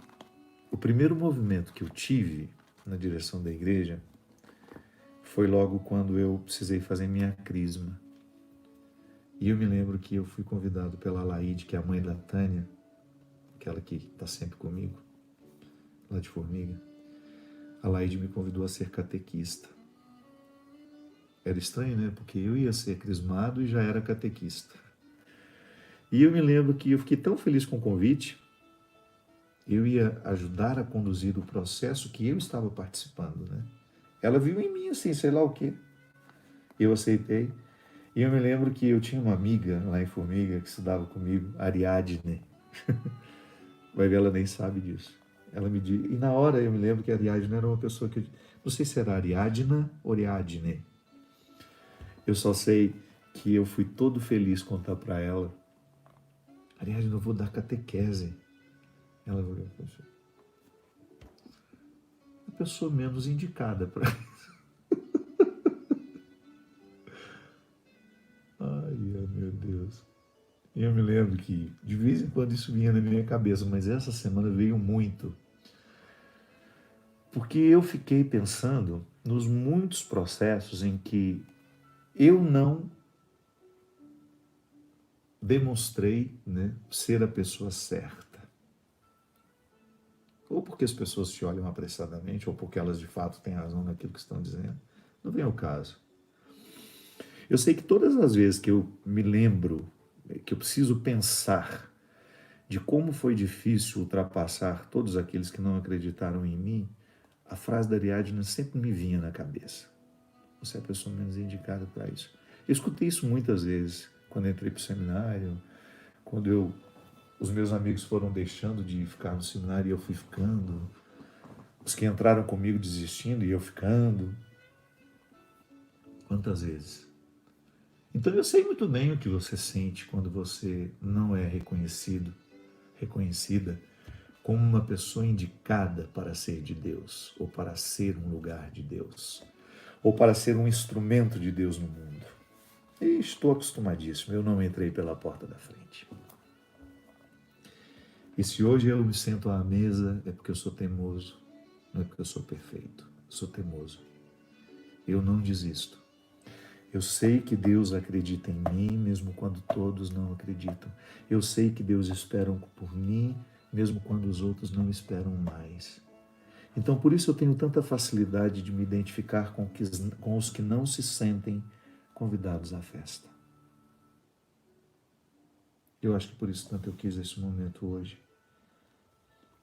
o primeiro movimento que eu tive na direção da igreja foi logo quando eu precisei fazer minha crisma. E eu me lembro que eu fui convidado pela Laide, que é a mãe da Tânia, aquela que está sempre comigo, lá de Formiga. A Laide me convidou a ser catequista. Era estranho, né? Porque eu ia ser crismado e já era catequista. E eu me lembro que eu fiquei tão feliz com o convite, eu ia ajudar a conduzir o processo que eu estava participando, né? Ela viu em mim assim, sei lá o quê. Eu aceitei. E eu me lembro que eu tinha uma amiga lá em Formiga que estudava comigo, Ariadne. Vai ver, ela nem sabe disso. Ela me disse, e na hora eu me lembro que a Ariadne era uma pessoa que, não sei se era Ariadna ou Ariadne. Eu só sei que eu fui todo feliz contar para ela, Ariadne, eu vou dar catequese. Ela olhou e falou assim, a pessoa menos indicada para isso. Ai, meu Deus. E eu me lembro que de vez em quando isso vinha na minha cabeça, mas essa semana veio muito. Porque eu fiquei pensando nos muitos processos em que eu não demonstrei, né, ser a pessoa certa. Ou porque as pessoas te olham apressadamente, ou porque elas de fato têm razão naquilo que estão dizendo. Não vem ao caso. Eu sei que todas as vezes que eu me lembro, que eu preciso pensar de como foi difícil ultrapassar todos aqueles que não acreditaram em mim, a frase da Ariadne sempre me vinha na cabeça. Você é a pessoa menos indicada para isso. Eu escutei isso muitas vezes, quando entrei para o seminário, quando os meus amigos foram deixando de ficar no seminário e eu fui ficando, os que entraram comigo desistindo e eu ficando. Quantas vezes? Então eu sei muito bem o que você sente quando você não é reconhecida como uma pessoa indicada para ser de Deus, ou para ser um lugar de Deus, ou para ser um instrumento de Deus no mundo. E estou acostumadíssimo, eu não entrei pela porta da frente. E se hoje eu me sento à mesa, é porque eu sou teimoso, não é porque eu sou perfeito, eu sou teimoso. Eu não desisto. Eu sei que Deus acredita em mim, mesmo quando todos não acreditam. Eu sei que Deus espera por mim, mesmo quando os outros não esperam mais. Então, por isso eu tenho tanta facilidade de me identificar com os que não se sentem convidados à festa. Eu acho que por isso tanto eu quis esse momento hoje.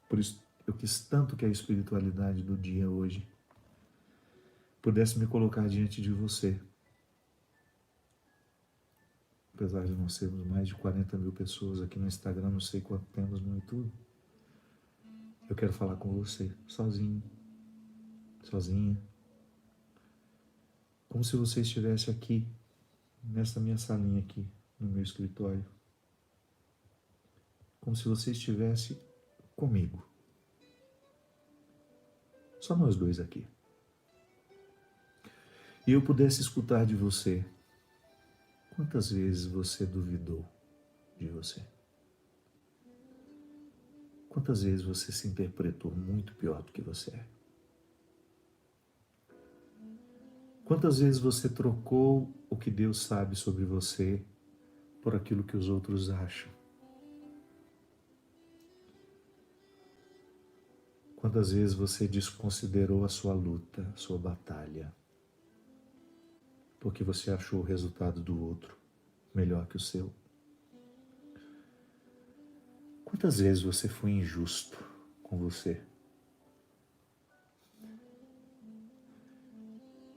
Por isso eu quis tanto que a espiritualidade do dia hoje pudesse me colocar diante de você. Apesar de não sermos mais de 40 mil pessoas aqui no Instagram, não sei quanto temos no YouTube. Eu quero falar com você, sozinho, sozinha. Como se você estivesse aqui, nessa minha salinha aqui, no meu escritório. Como se você estivesse comigo. Só nós dois aqui. E eu pudesse escutar de você. Quantas vezes você duvidou de você? Quantas vezes você se interpretou muito pior do que você é? Quantas vezes você trocou o que Deus sabe sobre você por aquilo que os outros acham? Quantas vezes você desconsiderou a sua luta, a sua batalha, porque você achou o resultado do outro melhor que o seu? Quantas vezes você foi injusto com você?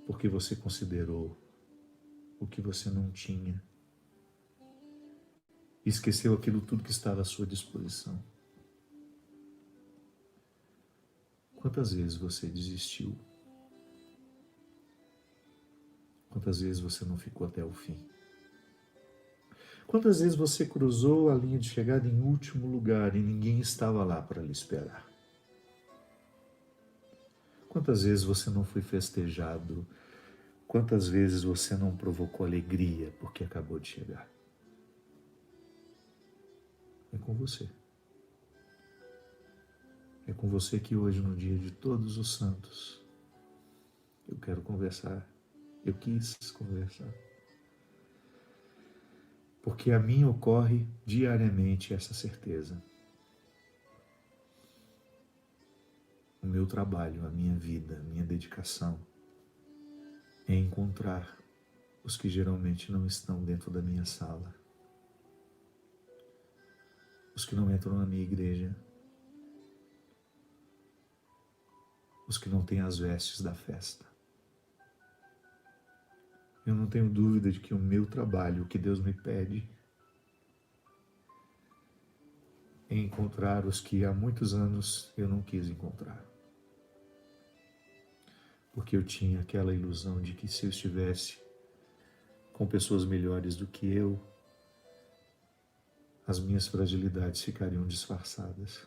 Porque você considerou o que você não tinha e esqueceu aquilo tudo que estava à sua disposição? Quantas vezes você desistiu? Quantas vezes você não ficou até o fim? Quantas vezes você cruzou a linha de chegada em último lugar e ninguém estava lá para lhe esperar? Quantas vezes você não foi festejado? Quantas vezes você não provocou alegria porque acabou de chegar? É com você. É com você que hoje, no dia de Todos os Santos, eu quero conversar. Eu quis conversar. Porque a mim ocorre diariamente essa certeza. O meu trabalho, a minha vida, a minha dedicação é encontrar os que geralmente não estão dentro da minha sala, os que não entram na minha igreja, os que não têm as vestes da festa. Eu não tenho dúvida de que o meu trabalho, o que Deus me pede, é encontrar os que há muitos anos eu não quis encontrar. Porque eu tinha aquela ilusão de que se eu estivesse com pessoas melhores do que eu, as minhas fragilidades ficariam disfarçadas.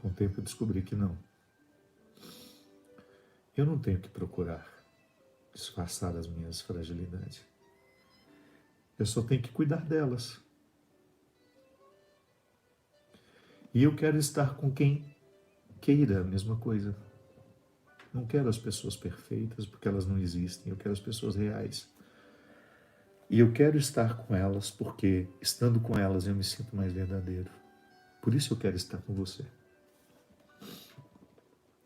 Com o tempo eu descobri que não. Eu não tenho que procurar disfarçar as minhas fragilidades. Eu só tenho que cuidar delas. E eu quero estar com quem queira a mesma coisa. Não quero as pessoas perfeitas, porque elas não existem. Eu quero as pessoas reais. E eu quero estar com elas, porque estando com elas eu me sinto mais verdadeiro. Por isso eu quero estar com você.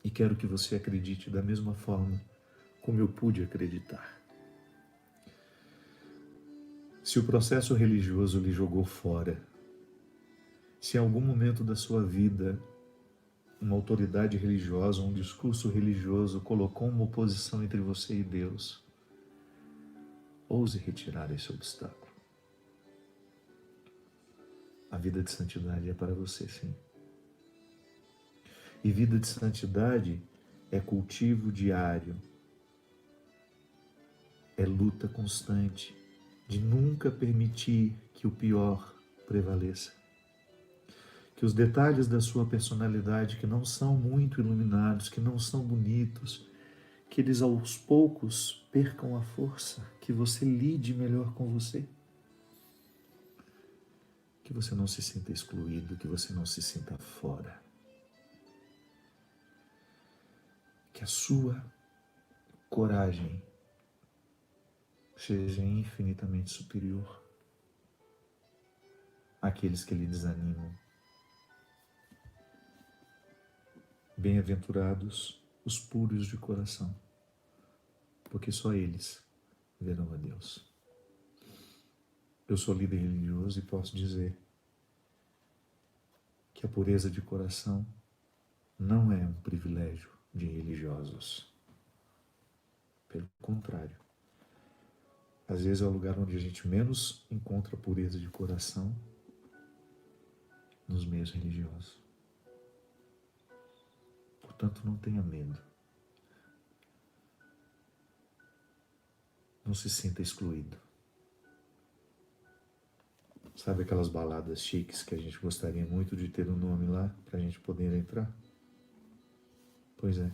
E quero que você acredite da mesma forma como eu pude acreditar. Se o processo religioso lhe jogou fora, se em algum momento da sua vida uma autoridade religiosa, um discurso religioso colocou uma oposição entre você e Deus, ouse retirar esse obstáculo. A vida de santidade é para você, sim. E vida de santidade é cultivo diário, é luta constante de nunca permitir que o pior prevaleça. Que os detalhes da sua personalidade, que não são muito iluminados, que não são bonitos, que eles aos poucos percam a força, que você lide melhor com você. Que você não se sinta excluído, que você não se sinta fora. Que a sua coragem seja infinitamente superior àqueles que lhe desanimam. Bem-aventurados os puros de coração, porque só eles verão a Deus. Eu sou líder religioso e posso dizer que a pureza de coração não é um privilégio de religiosos. Pelo contrário, às vezes é o lugar onde a gente menos encontra pureza de coração nos meios religiosos. Portanto, não tenha medo. Não se sinta excluído. Sabe aquelas baladas chiques que a gente gostaria muito de ter um nome lá para a gente poder entrar? Pois é.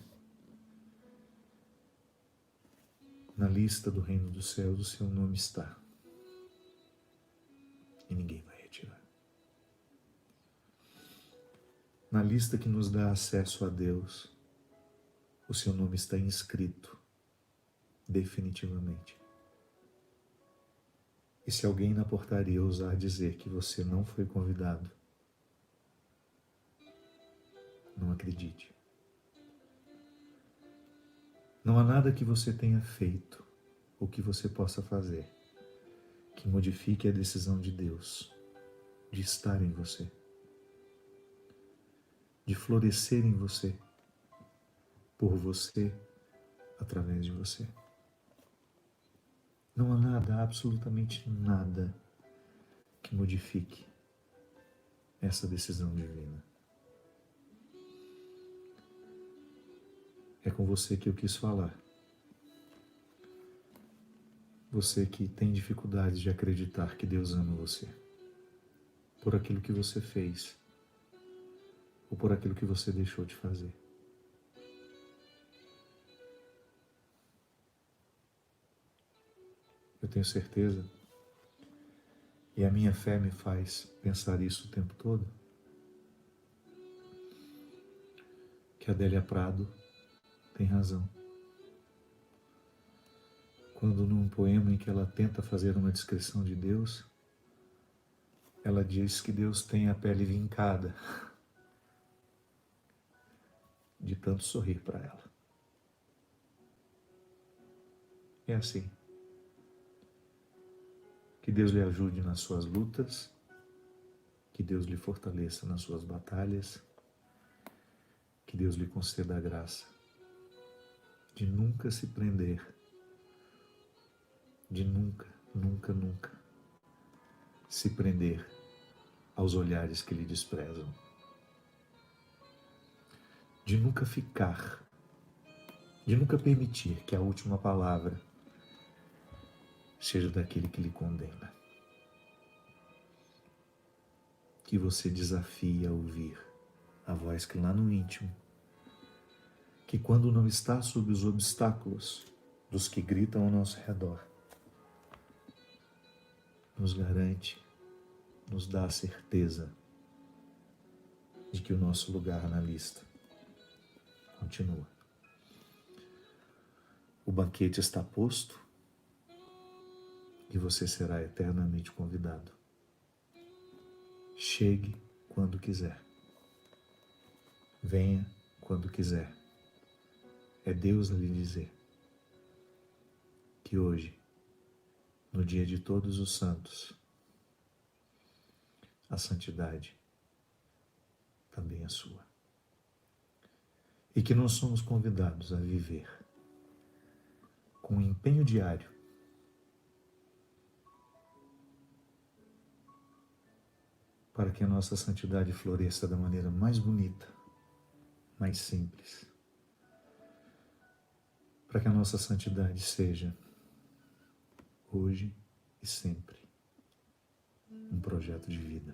Na lista do reino dos céus o seu nome está. E ninguém vai retirar. Na lista que nos dá acesso a Deus, o seu nome está inscrito definitivamente. E se alguém na portaria ousar dizer que você não foi convidado, não acredite. Não há nada que você tenha feito ou que você possa fazer que modifique a decisão de Deus de estar em você, de florescer em você, por você, através de você. Não há nada, absolutamente nada, que modifique essa decisão divina. É com você que eu quis falar. Você que tem dificuldades de acreditar que Deus ama você, por aquilo que você fez, ou por aquilo que você deixou de fazer. Eu tenho certeza, e a minha fé me faz pensar isso o tempo todo, que a Adélia Prado tem razão. Quando num poema em que ela tenta fazer uma descrição de Deus, ela diz que Deus tem a pele vincada de tanto sorrir para ela. É assim. Que Deus lhe ajude nas suas lutas, que Deus lhe fortaleça nas suas batalhas, que Deus lhe conceda a graça de nunca se prender, de nunca se prender aos olhares que lhe desprezam, de nunca permitir que a última palavra seja daquele que lhe condena. Que você desafie a ouvir a voz que lá no íntimo, que quando não está sob os obstáculos dos que gritam ao nosso redor, nos garante, nos dá a certeza de que o nosso lugar na lista continua. O banquete está posto e você será eternamente convidado. Chegue quando quiser. Venha quando quiser. É Deus a lhe dizer que hoje, no dia de todos os santos, a santidade também é sua. E que nós somos convidados a viver com um empenho diário para que a nossa santidade floresça da maneira mais bonita, mais simples. Para que a nossa santidade seja, hoje e sempre, um projeto de vida.